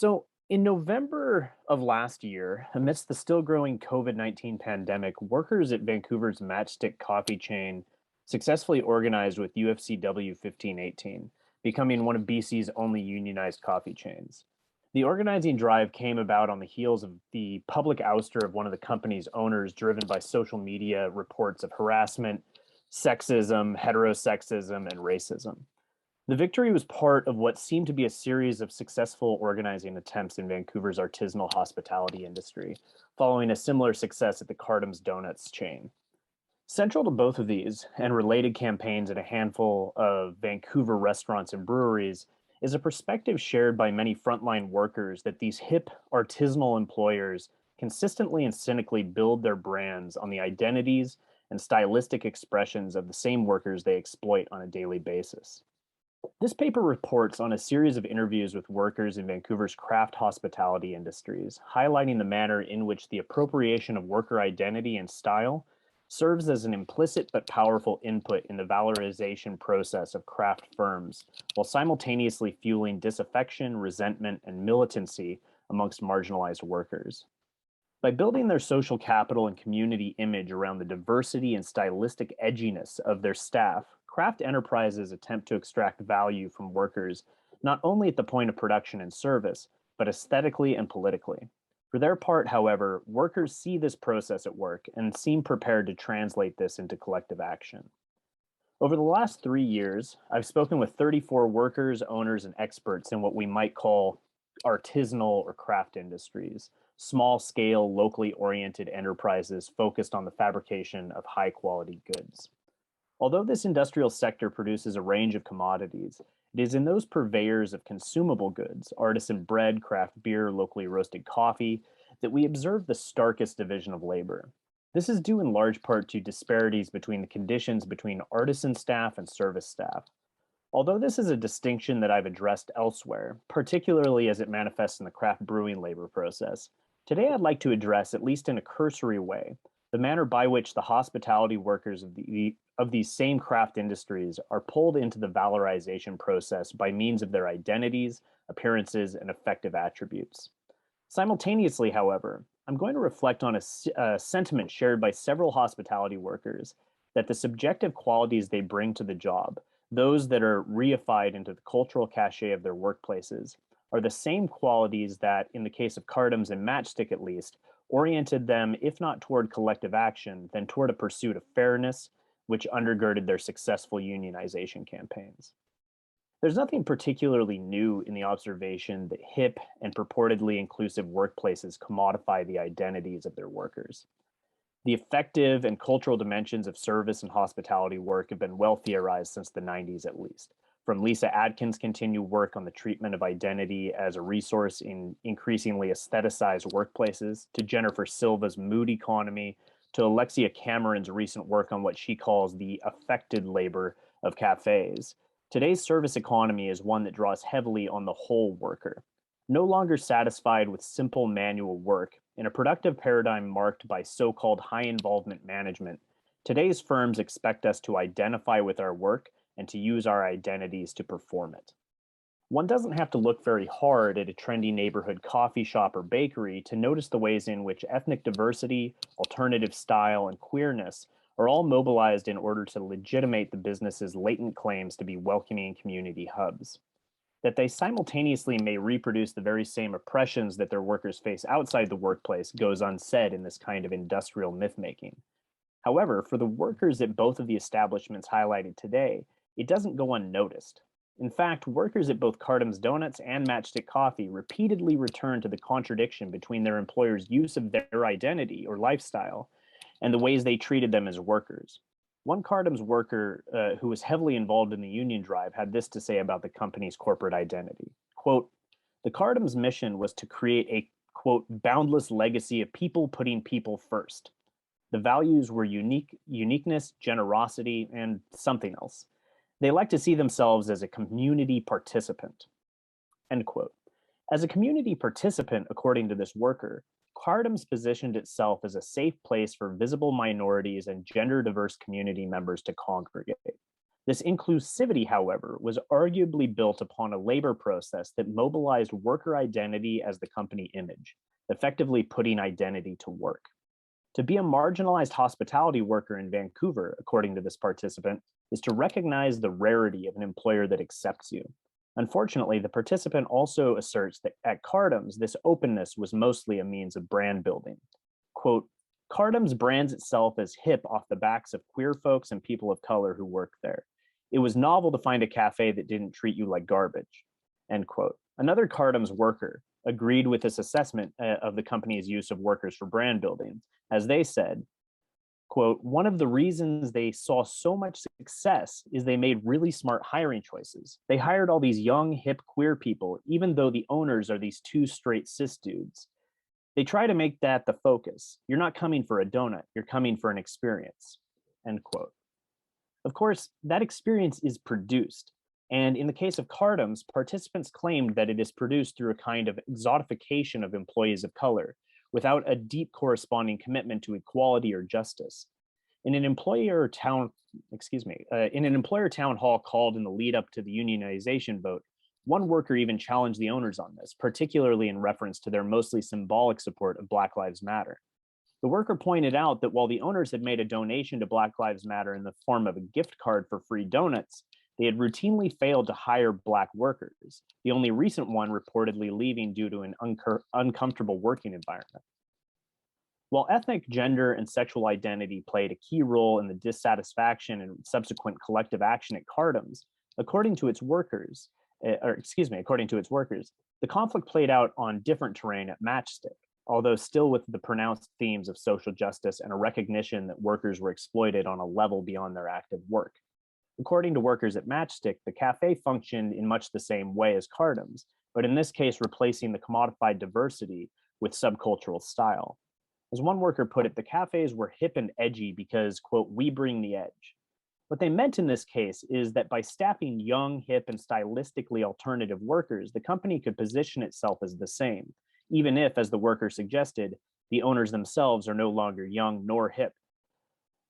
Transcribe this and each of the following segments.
So, in November of last year, amidst the still growing COVID-19 pandemic, workers at Vancouver's Matchstick coffee chain successfully organized with UFCW 1518, becoming one of BC's only unionized coffee chains. The organizing drive came about on the heels of the public ouster of one of the company's owners, driven by social media reports of harassment, sexism, heterosexism, and racism. The victory was part of what seemed to be a series of successful organizing attempts in Vancouver's artisanal hospitality industry, following a similar success at the Cardam's Donuts chain. Central to both of these and related campaigns at a handful of Vancouver restaurants and breweries is a perspective shared by many frontline workers that these hip artisanal employers consistently and cynically build their brands on the identities and stylistic expressions of the same workers they exploit on a daily basis. This paper reports on a series of interviews with workers in Vancouver's craft hospitality industries, highlighting the manner in which the appropriation of worker identity and style serves as an implicit but powerful input in the valorization process of craft firms, while simultaneously fueling disaffection, resentment, and militancy amongst marginalized workers. By building their social capital and community image around the diversity and stylistic edginess of their staff, craft enterprises attempt to extract value from workers not only at the point of production and service, but aesthetically and politically. For their part, however, workers see this process at work and seem prepared to translate this into collective action. Over the last 3 years, I've spoken with 34 workers, owners, and experts in what we might call artisanal or craft industries, small-scale, locally oriented enterprises focused on the fabrication of high-quality goods. Although this industrial sector produces a range of commodities, it is in those purveyors of consumable goods, artisan bread, craft beer, locally roasted coffee, that we observe the starkest division of labor. This is due in large part to disparities between the conditions between artisan staff and service staff. Although this is a distinction that I've addressed elsewhere, particularly as it manifests in the craft brewing labor process, today I'd like to address, at least in a cursory way, the manner by which the hospitality workers of these same craft industries are pulled into the valorization process by means of their identities, appearances, and effective attributes. Simultaneously, however, I'm going to reflect on a sentiment shared by several hospitality workers that the subjective qualities they bring to the job, those that are reified into the cultural cachet of their workplaces, are the same qualities that, in the case of Cardam's and Matchstick at least, oriented them, if not toward collective action, then toward a pursuit of fairness, which undergirded their successful unionization campaigns. There's nothing particularly new in the observation that hip and purportedly inclusive workplaces commodify the identities of their workers. The effective and cultural dimensions of service and hospitality work have been well theorized since the 90s at least. From Lisa Adkins' continued work on the treatment of identity as a resource in increasingly aestheticized workplaces, to Jennifer Silva's mood economy, to Alexia Cameron's recent work on what she calls the affected labor of cafes. Today's service economy is one that draws heavily on the whole worker. No longer satisfied with simple manual work, in a productive paradigm marked by so-called high-involvement management, today's firms expect us to identify with our work and to use our identities to perform it. One doesn't have to look very hard at a trendy neighborhood coffee shop or bakery to notice the ways in which ethnic diversity, alternative style, and queerness are all mobilized in order to legitimate the business's latent claims to be welcoming community hubs. That they simultaneously may reproduce the very same oppressions that their workers face outside the workplace goes unsaid in this kind of industrial myth-making. However, for the workers at both of the establishments highlighted today, it doesn't go unnoticed. In fact, workers at both Cardam's Donuts and Matchstick Coffee repeatedly return to the contradiction between their employers' use of their identity or lifestyle and the ways they treated them as workers. One Cardam's worker who was heavily involved in the union drive had this to say about the company's corporate identity. Quote, "The Cardam's mission was to create a, quote, boundless legacy of people putting people first. The values were uniqueness, generosity, and something else. They like to see themselves as a community participant," end quote. As a community participant, according to this worker, Cardam's positioned itself as a safe place for visible minorities and gender diverse community members to congregate. This inclusivity, however, was arguably built upon a labor process that mobilized worker identity as the company image, effectively putting identity to work. To be a marginalized hospitality worker in Vancouver, according to this participant, is to recognize the rarity of an employer that accepts you. Unfortunately, the participant also asserts that at Cardam's, this openness was mostly a means of brand building. Quote, Cardam's brands itself as hip off the backs of queer folks and people of color who work there. It was novel to find a cafe that didn't treat you like garbage, end quote. Another Cardam's worker agreed with this assessment of the company's use of workers for brand building, as they said, quote, one of the reasons they saw so much success is they made really smart hiring choices. They hired all these young, hip, queer people, even though the owners are these two straight cis dudes. They try to make that the focus. You're not coming for a donut, you're coming for an experience, end quote. Of course, that experience is produced. And in the case of Cardam's, participants claimed that it is produced through a kind of exotification of employees of color, without a deep corresponding commitment to equality or justice. In an employer town hall called in the lead up to the unionization vote, one worker even challenged the owners on this, particularly in reference to their mostly symbolic support of Black Lives Matter. The worker pointed out that while the owners had made a donation to Black Lives Matter in the form of a gift card for free donuts, they had routinely failed to hire Black workers, the only recent one reportedly leaving due to an uncomfortable working environment. While ethnic, gender, and sexual identity played a key role in the dissatisfaction and subsequent collective action at Cardam's, according to its workers, the conflict played out on different terrain at Matchstick, although still with the pronounced themes of social justice and a recognition that workers were exploited on a level beyond their active work. According to workers at Matchstick, the cafe functioned in much the same way as Cardam's, but in this case replacing the commodified diversity with subcultural style. As one worker put it, the cafes were hip and edgy because, quote, we bring the edge. What they meant in this case is that by staffing young, hip, and stylistically alternative workers, the company could position itself as the same, even if, as the worker suggested, the owners themselves are no longer young nor hip.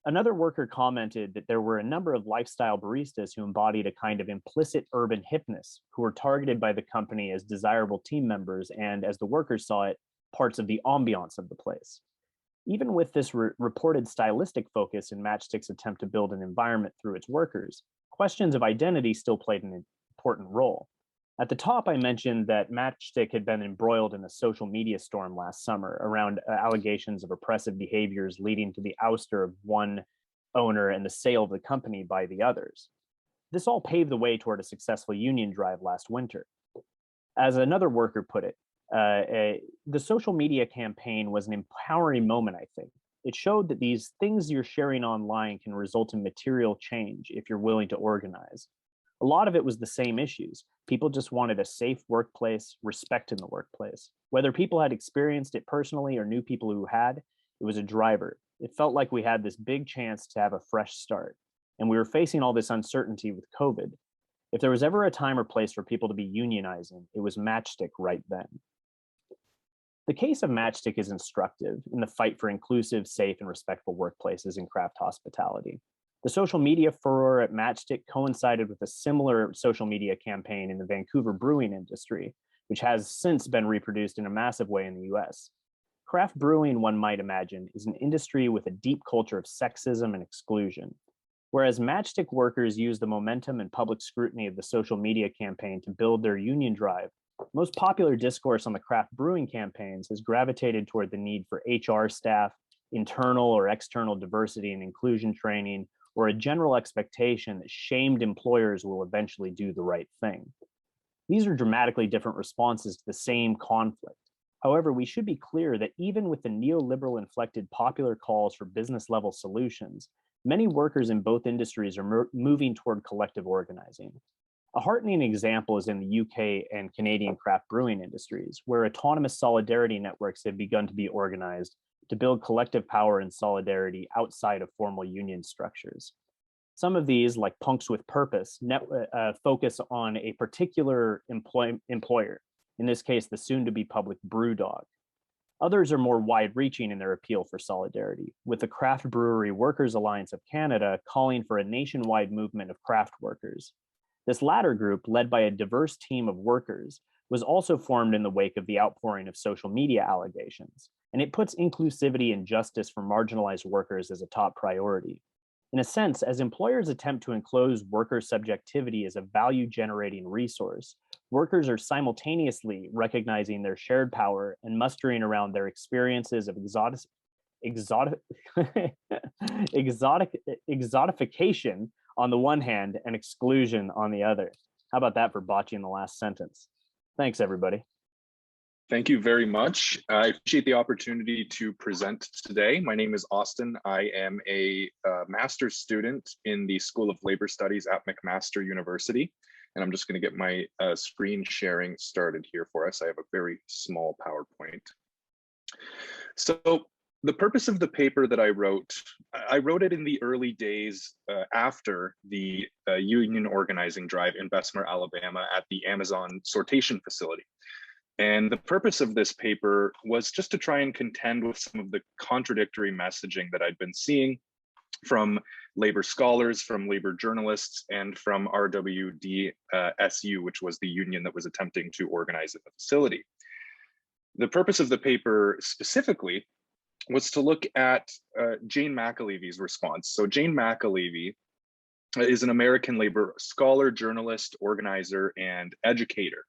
Another worker commented that there were a number of lifestyle baristas who embodied a kind of implicit urban hipness, who were targeted by the company as desirable team members and, as the workers saw it, parts of the ambiance of the place. Even with this reported stylistic focus in Matchstick's attempt to build an environment through its workers, questions of identity still played an important role. At the top, I mentioned that Matchstick had been embroiled in a social media storm last summer around allegations of oppressive behaviors leading to the ouster of one owner and the sale of the company by the others. This all paved the way toward a successful union drive last winter. As another worker put it, the social media campaign was an empowering moment, I think. It showed that these things you're sharing online can result in material change if you're willing to organize. A lot of it was the same issues. People just wanted a safe workplace, respect in the workplace. Whether people had experienced it personally or knew people who had, it was a driver. It felt like we had this big chance to have a fresh start. And we were facing all this uncertainty with COVID. If there was ever a time or place for people to be unionizing, it was Matchstick right then. The case of Matchstick is instructive in the fight for inclusive, safe, and respectful workplaces in craft hospitality. The social media furor at Matchstick coincided with a similar social media campaign in the Vancouver brewing industry, which has since been reproduced in a massive way in the US. Craft brewing, one might imagine, is an industry with a deep culture of sexism and exclusion. Whereas Matchstick workers use the momentum and public scrutiny of the social media campaign to build their union drive, most popular discourse on the craft brewing campaigns has gravitated toward the need for HR staff, internal or external diversity and inclusion training, or a general expectation that shamed employers will eventually do the right thing. These are dramatically different responses to the same conflict. However, we should be clear that even with the neoliberal inflected popular calls for business level solutions, many workers in both industries are moving toward collective organizing. A heartening example is in the UK and Canadian craft brewing industries, where autonomous solidarity networks have begun to be organized to build collective power and solidarity outside of formal union structures. Some of these, like Punks with Purpose, focus on a particular employer, in this case, the soon-to-be public Brewdog. Others are more wide-reaching in their appeal for solidarity, with the Craft Brewery Workers Alliance of Canada calling for a nationwide movement of craft workers. This latter group, led by a diverse team of workers, was also formed in the wake of the outpouring of social media allegations, and it puts inclusivity and justice for marginalized workers as a top priority. In a sense, as employers attempt to enclose worker subjectivity as a value-generating resource, workers are simultaneously recognizing their shared power and mustering around their experiences of exotification on the one hand and exclusion on the other. How about that for botching the last sentence? Thanks, everybody. Thank you very much. I appreciate the opportunity to present today. My name is Austin. I am a master's student in the School of Labor Studies at McMaster University. And I'm just going to get my screen sharing started here for us. I have a very small PowerPoint. So the purpose of the paper that I wrote it in the early days after the union organizing drive in Bessemer, Alabama at the Amazon sortation facility. And the purpose of this paper was just to try and contend with some of the contradictory messaging that I'd been seeing from labor scholars, from labor journalists, and from RWDSU, which was the union that was attempting to organize at the facility. The purpose of the paper specifically was to look at Jane McAlevey's response. So Jane McAlevey is an American labor scholar, journalist, organizer, and educator.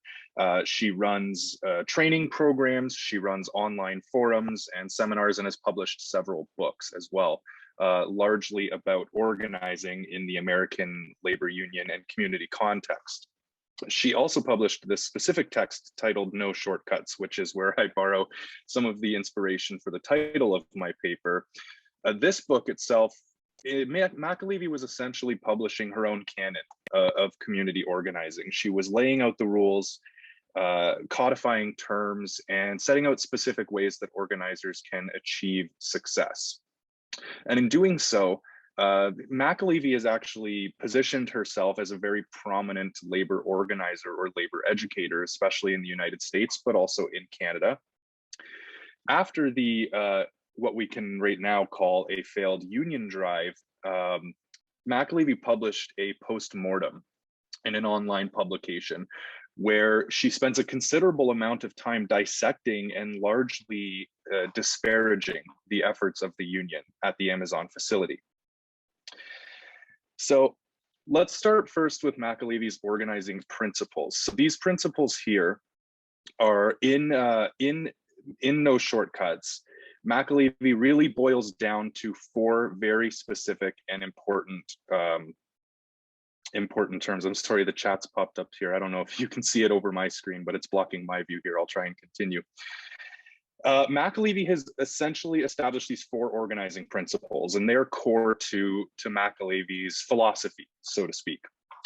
She runs training programs, she runs online forums and seminars, and has published several books as well, largely about organizing in the American labor union and community context. She also published this specific text titled No Shortcuts, which is where I borrow some of the inspiration for the title of my paper. This book itself, McAlevey was essentially publishing her own canon of community organizing. She was laying out the rules, codifying terms, and setting out specific ways that organizers can achieve success. And in doing so, McAlevey has actually positioned herself as a very prominent labor organizer or labor educator, especially in the United States, but also in Canada. After the what we can right now call a failed union drive, McAlevey published a Post-Mortem in an online publication where she spends a considerable amount of time dissecting and largely disparaging the efforts of the union at the Amazon facility. So let's start first with McAlevey's organizing principles. So these principles here are in No Shortcuts. McAlevey really boils down to four very specific and important terms. I'm sorry, the chat's popped up here. I don't know if you can see it over my screen, but it's blocking my view here. I'll try and continue. McAlevey has essentially established these four organizing principles, and they're core to McAlevey's philosophy, so to speak.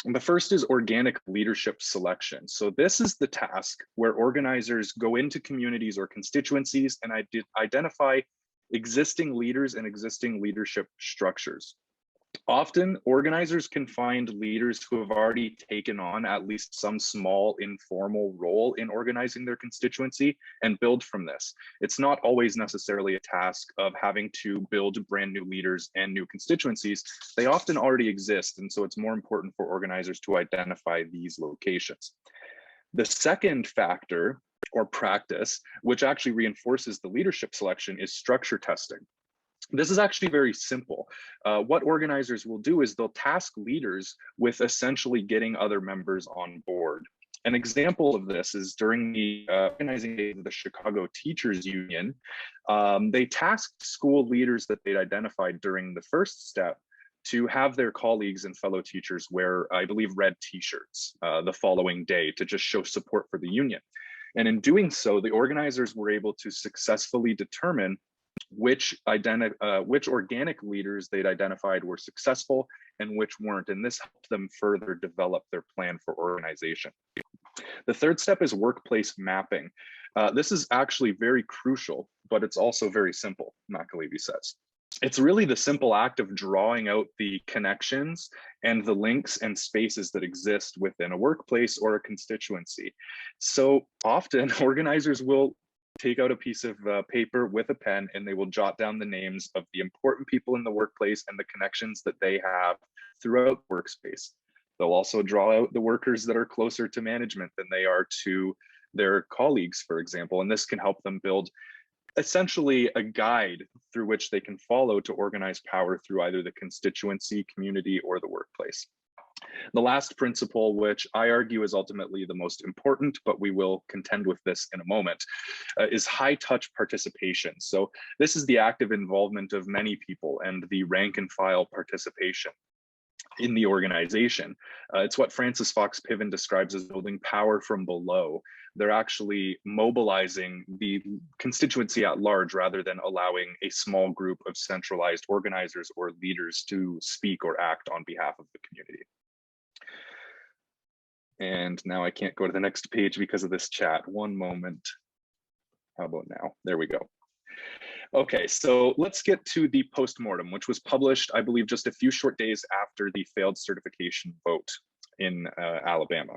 And the first is organic leadership selection. So this is the task where organizers go into communities or constituencies and identify existing leaders and existing leadership structures. Often, organizers can find leaders who have already taken on at least some small informal role in organizing their constituency and build from this. It's not always necessarily a task of having to build brand new leaders and new constituencies. They often already exist, and so it's more important for organizers to identify these locations. The second factor or practice, which actually reinforces the leadership selection, is structure testing. This is actually very simple. What organizers will do is they'll task leaders with essentially getting other members on board. An example of this is during the organizing days of the Chicago Teachers Union, they tasked school leaders that they'd identified during the first step to have their colleagues and fellow teachers wear, I believe, red t-shirts the following day to just show support for the union. And in doing so, the organizers were able to successfully determine which organic leaders they'd identified were successful and which weren't, and this helped them further develop their plan for organization. The third step is workplace mapping. This is actually very crucial, but it's also very simple, McAlevey says. It's really the simple act of drawing out the connections and the links and spaces that exist within a workplace or a constituency. So often organizers will take out a piece of paper with a pen, and they will jot down the names of the important people in the workplace and the connections that they have throughout the workspace. They'll also draw out the workers that are closer to management than they are to their colleagues, for example, and this can help them build essentially a guide through which they can follow to organize power through either the constituency, community, or the workplace. The last principle, which I argue is ultimately the most important, but we will contend with this in a moment, is high touch participation. So this is the active involvement of many people and the rank and file participation in the organization. It's what Francis Fox Piven describes as building power from below. They're actually mobilizing the constituency at large rather than allowing a small group of centralized organizers or leaders to speak or act on behalf of the community. And now I can't go to the next page because of this chat. One moment. How about now? There we go. Okay, so let's get to the post-mortem, which was published, I believe, just a few short days after the failed certification vote in Alabama.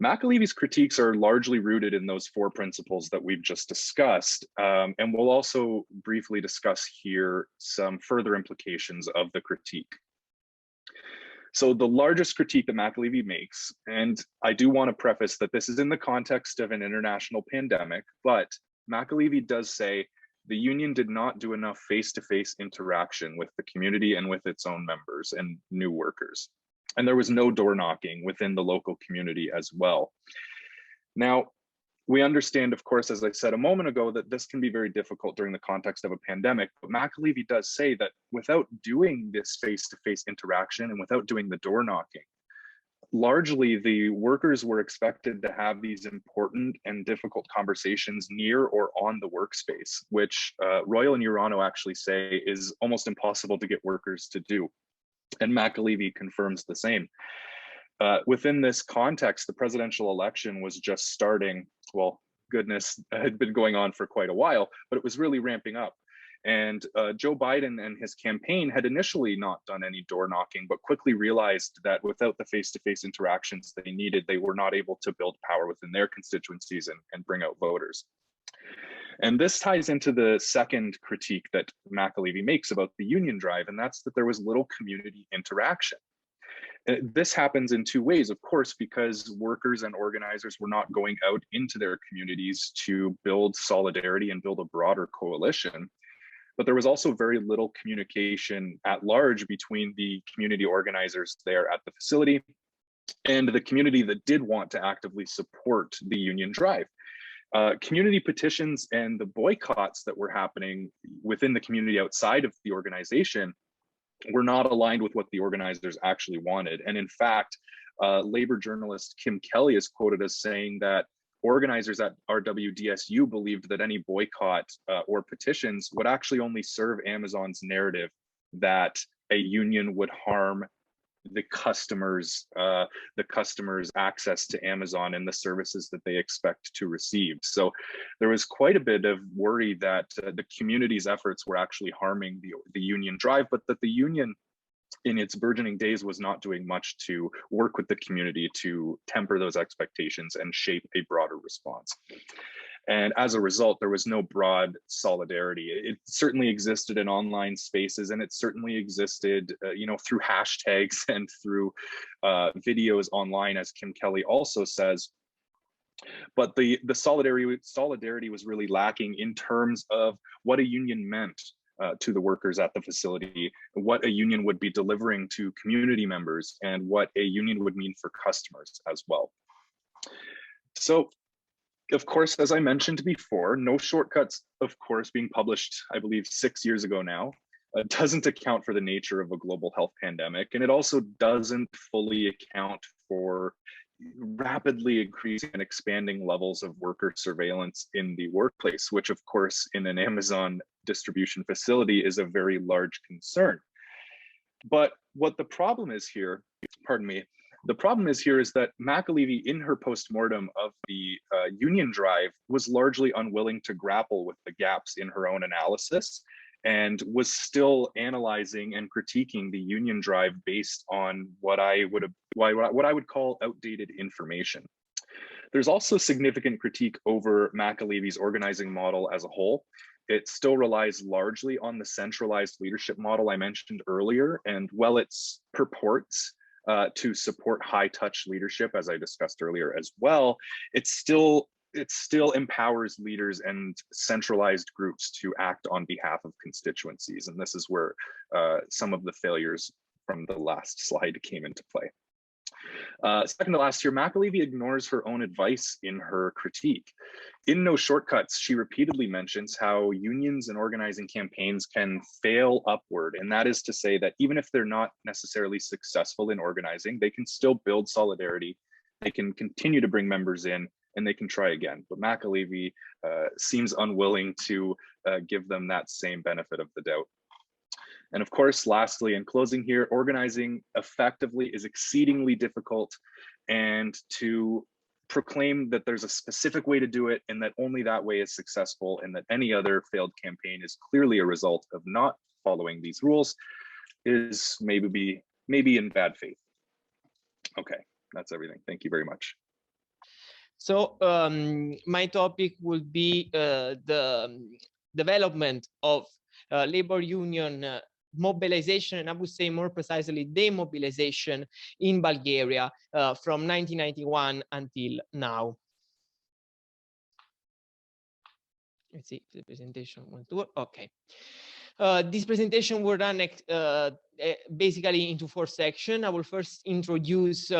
McAlevey's critiques are largely rooted in those four principles that we've just discussed, and we'll also briefly discuss here some further implications of the critique. So the largest critique that McAlevey makes, and I do want to preface that this is in the context of an international pandemic, but McAlevey does say the union did not do enough face-to-face interaction with the community and with its own members and new workers. And there was no door knocking within the local community as well. Now, we understand, of course, as I said a moment ago, that this can be very difficult during the context of a pandemic, but McAlevey does say that without doing this face-to-face interaction and without doing the door knocking, largely the workers were expected to have these important and difficult conversations near or on the workspace, which Royal and Urano actually say is almost impossible to get workers to do. And McAlevey confirms the same. Within this context, the presidential election was just starting. Well, goodness, it had been going on for quite a while, but it was really ramping up. And Joe Biden and his campaign had initially not done any door knocking, but quickly realized that without the face-to-face interactions they needed, they were not able to build power within their constituencies and bring out voters. And this ties into the second critique that McAlevey makes about the union drive, and that's that there was little community interaction. This happens in two ways, of course, because workers and organizers were not going out into their communities to build solidarity and build a broader coalition. But there was also very little communication at large between the community organizers there at the facility and the community that did want to actively support the union drive. Community petitions and the boycotts that were happening within the community outside of the organization were not aligned with what the organizers actually wanted. And in fact, labor journalist Kim Kelly is quoted as saying that organizers at RWDSU believed that any boycott or petitions would actually only serve Amazon's narrative that a union would harm the customers' access to Amazon and the services that they expect to receive. So there was quite a bit of worry that the community's efforts were actually harming the union drive, but that the union in its burgeoning days was not doing much to work with the community to temper those expectations and shape a broader response. And as a result, there was no broad solidarity. It certainly existed in online spaces, and it certainly existed, through hashtags and through videos online, as Kim Kelly also says. But the solidarity was really lacking in terms of what a union meant to the workers at the facility, what a union would be delivering to community members, and what a union would mean for customers as well. So, of course, as I mentioned before, No Shortcuts, of course, being published, I believe, 6 years ago now, doesn't account for the nature of a global health pandemic. And it also doesn't fully account for rapidly increasing and expanding levels of worker surveillance in the workplace, which, of course, in an Amazon distribution facility is a very large concern. But what the problem is here, the problem is that McAlevey, in her post-mortem of the union drive, was largely unwilling to grapple with the gaps in her own analysis and was still analyzing and critiquing the union drive based on what I would call outdated information. There's also significant critique over McAlevey's organizing model as a whole. It still relies largely on the centralized leadership model I mentioned earlier, and while it purports to support high-touch leadership, as I discussed earlier as well, it still empowers leaders and centralized groups to act on behalf of constituencies, and this is where some of the failures from the last slide came into play. Second to last year, McAlevey ignores her own advice in her critique. In No Shortcuts, she repeatedly mentions how unions and organizing campaigns can fail upward. And that is to say that even if they're not necessarily successful in organizing, they can still build solidarity, they can continue to bring members in, and they can try again. But McAlevey seems unwilling to give them that same benefit of the doubt. And of course, lastly, in closing here, organizing effectively is exceedingly difficult, and to proclaim that there's a specific way to do it and that only that way is successful and that any other failed campaign is clearly a result of not following these rules is maybe in bad faith. Okay, that's everything. Thank you very much. So my topic would be the development of labor union mobilization, and I would say more precisely demobilization in Bulgaria from 1991 until now. Let's see if the presentation went to work. Okay. This presentation will run basically into 4 sections. I will first introduce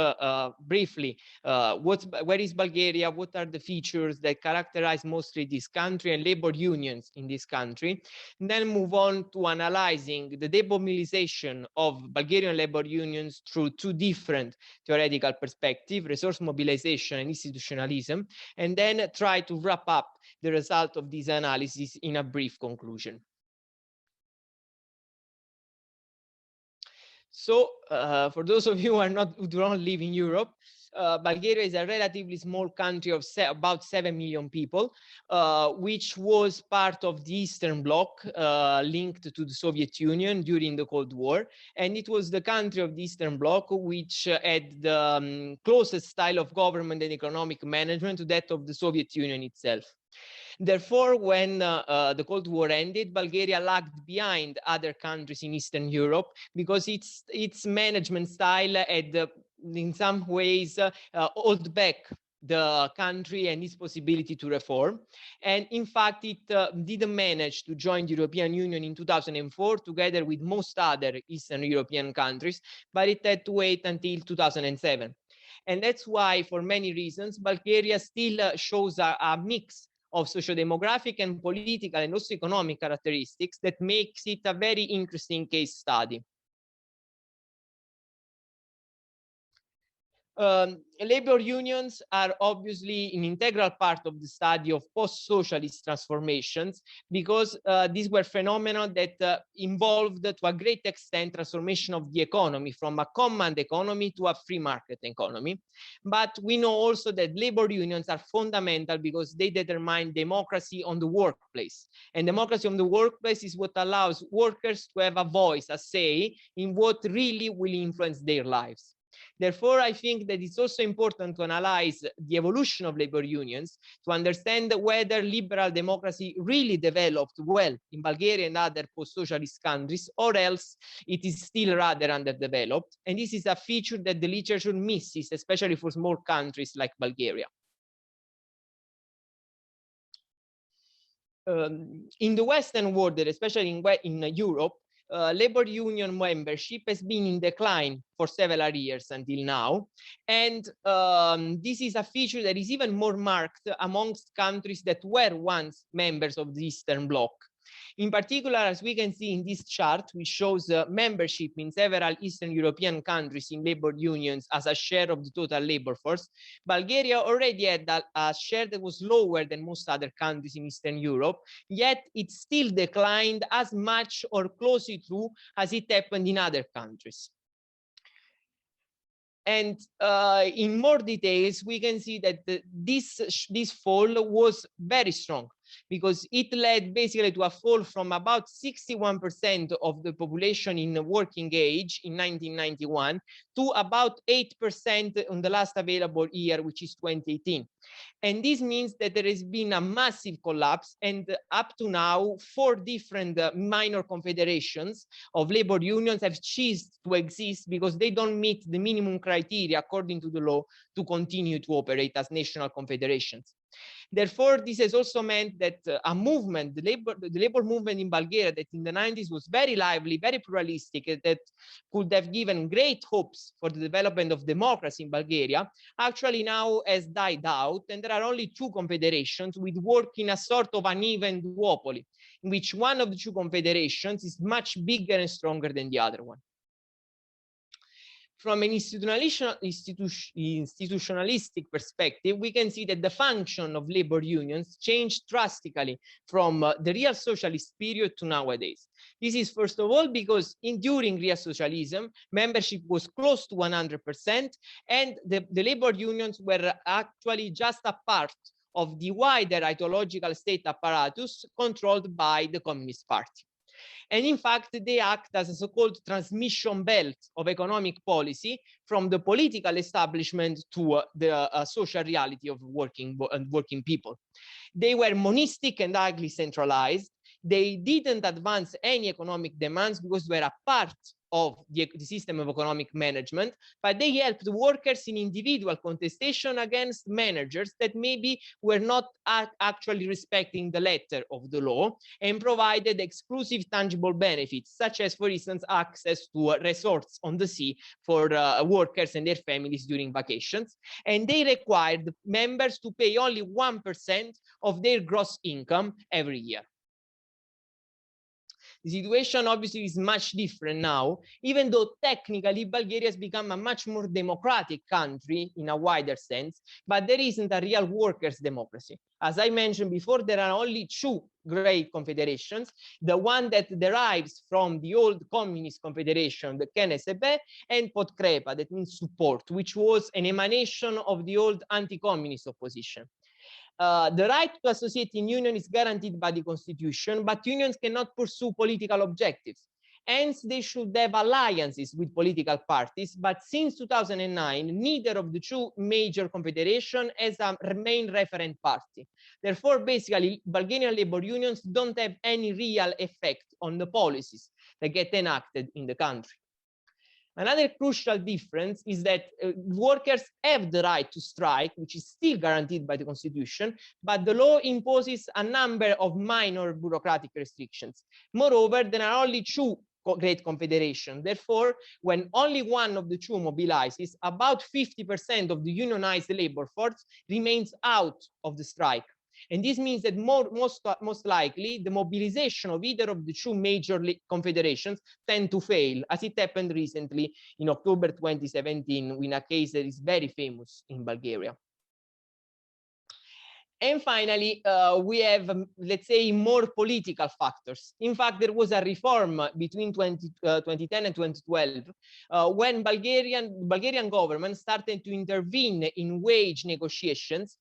briefly where is Bulgaria, what are the features that characterize mostly this country and labor unions in this country, and then move on to analyzing the demobilization of Bulgarian labor unions through 2 different theoretical perspectives, resource mobilization and institutionalism, and then try to wrap up the result of this analysis in a brief conclusion. So for those of you who do not live in Europe, Bulgaria is a relatively small country of about 7 million people, which was part of the Eastern Bloc linked to the Soviet Union during the Cold War. And it was the country of the Eastern Bloc which had the closest style of government and economic management to that of the Soviet Union itself. Therefore, when the Cold War ended, Bulgaria lagged behind other countries in Eastern Europe because its management style had, in some ways, held back the country and its possibility to reform. And in fact, it didn't manage to join the European Union in 2004, together with most other Eastern European countries, but it had to wait until 2007. And that's why, for many reasons, Bulgaria still shows a mix of socio-demographic and political and also economic characteristics that makes it a very interesting case study. Labor unions are obviously an integral part of the study of post-socialist transformations because these were phenomena that involved, to a great extent, transformation of the economy from a command economy to a free market economy. But we know also that labor unions are fundamental because they determine democracy on the workplace. And democracy on the workplace is what allows workers to have a voice, a say in what really will influence their lives. Therefore, I think that it's also important to analyze the evolution of labor unions to understand whether liberal democracy really developed well in Bulgaria and other post-socialist countries, or else it is still rather underdeveloped. And this is a feature that the literature misses, especially for small countries like Bulgaria. In the Western world, especially in Europe, labor union membership has been in decline for several years until now. And this is a feature that is even more marked amongst countries that were once members of the Eastern Bloc. In particular, as we can see in this chart, which shows membership in several Eastern European countries in labor unions as a share of the total labor force, Bulgaria already had a share that was lower than most other countries in Eastern Europe, yet it still declined as much or closely through as it happened in other countries. And in more details, we can see that this fall was very strong because it led basically to a fall from about 61% of the population in working age in 1991 to about 8% on the last available year, which is 2018. And this means that there has been a massive collapse, and up to now, 4 different minor confederations of labor unions have ceased to exist because they don't meet the minimum criteria according to the law to continue to operate as national confederations. Therefore, this has also meant that a movement, the labor movement in Bulgaria that in the 90s was very lively, very pluralistic, that could have given great hopes for the development of democracy in Bulgaria, actually now has died out, and there are only 2 confederations with work in a sort of uneven duopoly, in which one of the 2 confederations is much bigger and stronger than the other one. From an institutionalistic perspective, we can see that the function of labor unions changed drastically from the real socialist period to nowadays. This is first of all because during real socialism, membership was close to 100%, and the labor unions were actually just a part of the wider ideological state apparatus controlled by the Communist Party. And in fact, they act as a so-called transmission belt of economic policy from the political establishment to the social reality of working people. They were monistic and highly centralized. They didn't advance any economic demands because they were a part of the system of economic management, but they helped workers in individual contestation against managers that maybe were not actually respecting the letter of the law, and provided exclusive tangible benefits, such as, for instance, access to resorts on the sea for workers and their families during vacations. And they required members to pay only 1% of their gross income every year. The situation obviously is much different now, even though technically Bulgaria has become a much more democratic country in a wider sense, but there isn't a real workers' democracy. As I mentioned before, there are only 2 great confederations, the one that derives from the old communist confederation, the KNSB, and Podkrepa, that means support, which was an emanation of the old anti-communist opposition. The right to associate in union is guaranteed by the constitution, but unions cannot pursue political objectives. Hence, they should have alliances with political parties, but since 2009, neither of the 2 major confederations has a main referent party. Therefore, basically, Bulgarian labor unions don't have any real effect on the policies that get enacted in the country. Another crucial difference is that workers have the right to strike, which is still guaranteed by the constitution, but the law imposes a number of minor bureaucratic restrictions. Moreover, there are only 2 great confederations. Therefore, when only one of the 2 mobilizes, about 50% of the unionized labor force remains out of the strike. And this means that most likely the mobilization of either of the 2 major confederations tend to fail, as it happened recently in October 2017 in a case that is very famous in Bulgaria. And finally, we have, let's say, more political factors. In fact, there was a reform between 2010 and 2012 when Bulgarian government started to intervene in wage negotiations,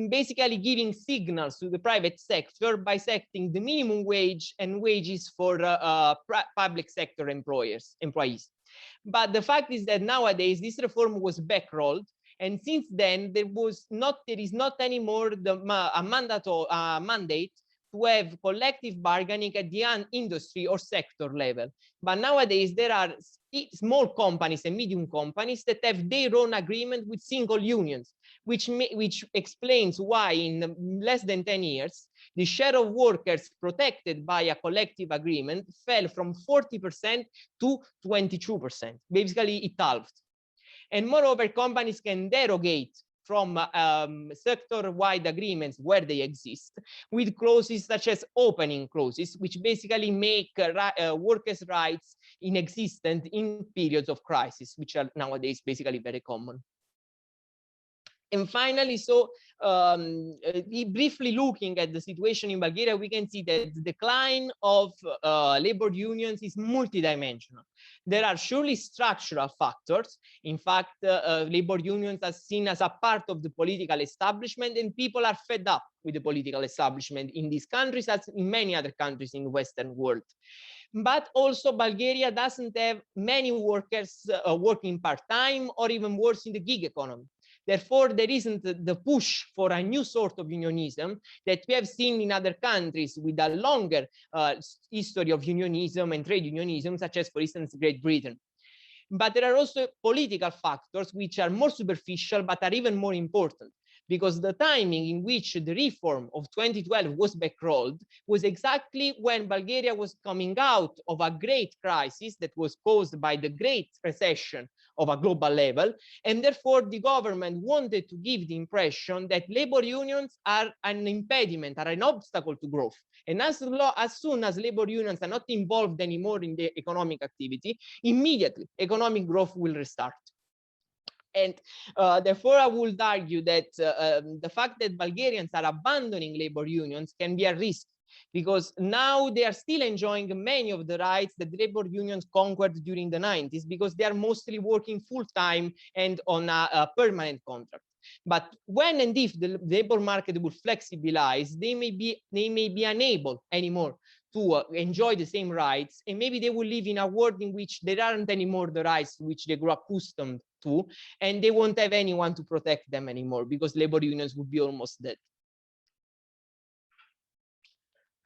basically giving signals to the private sector by setting the minimum wage and wages for public sector employees. But the fact is that nowadays this reform was backrolled, and since then there is not anymore a mandate to have collective bargaining at the industry or sector level. But nowadays there are small companies and medium companies that have their own agreement with single unions, which explains why in less than 10 years, the share of workers protected by a collective agreement fell from 40% to 22%. Basically, it halved. And moreover, companies can derogate from sector-wide agreements where they exist with clauses such as opening clauses, which basically make workers' rights inexistent in periods of crisis, which are nowadays basically very common. And finally, so Briefly looking at the situation in Bulgaria, we can see that the decline of labor unions is multidimensional. There are surely structural factors. In fact, labor unions are seen as a part of the political establishment, and people are fed up with the political establishment in these countries, as in many other countries in the Western world. But also Bulgaria doesn't have many workers working part-time, or even worse, in the gig economy. Therefore, there isn't the push for a new sort of unionism that we have seen in other countries with a longer history of unionism and trade unionism, such as, for instance, Great Britain. But there are also political factors which are more superficial, but are even more important, because the timing in which the reform of 2012 was backrolled was exactly when Bulgaria was coming out of a great crisis that was caused by the great recession of a global level. And therefore, the government wanted to give the impression that labor unions are an impediment, are an obstacle to growth. And as soon as labor unions are not involved anymore in the economic activity, immediately economic growth will restart. And therefore, I would argue that the fact that Bulgarians are abandoning labor unions can be a risk, because now they are still enjoying many of the rights that labor unions conquered during the 90s, because they are mostly working full-time and on a permanent contract. But when and if the labor market will flexibilize, they may be unable anymore to enjoy the same rights, and maybe they will live in a world in which there aren't anymore the rights which they grew accustomed to, and they won't have anyone to protect them anymore, because labor unions would be almost dead.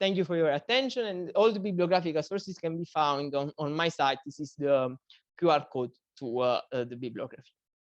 Thank you for your attention, and all the bibliographical sources can be found on my site. This is the QR code to the bibliography.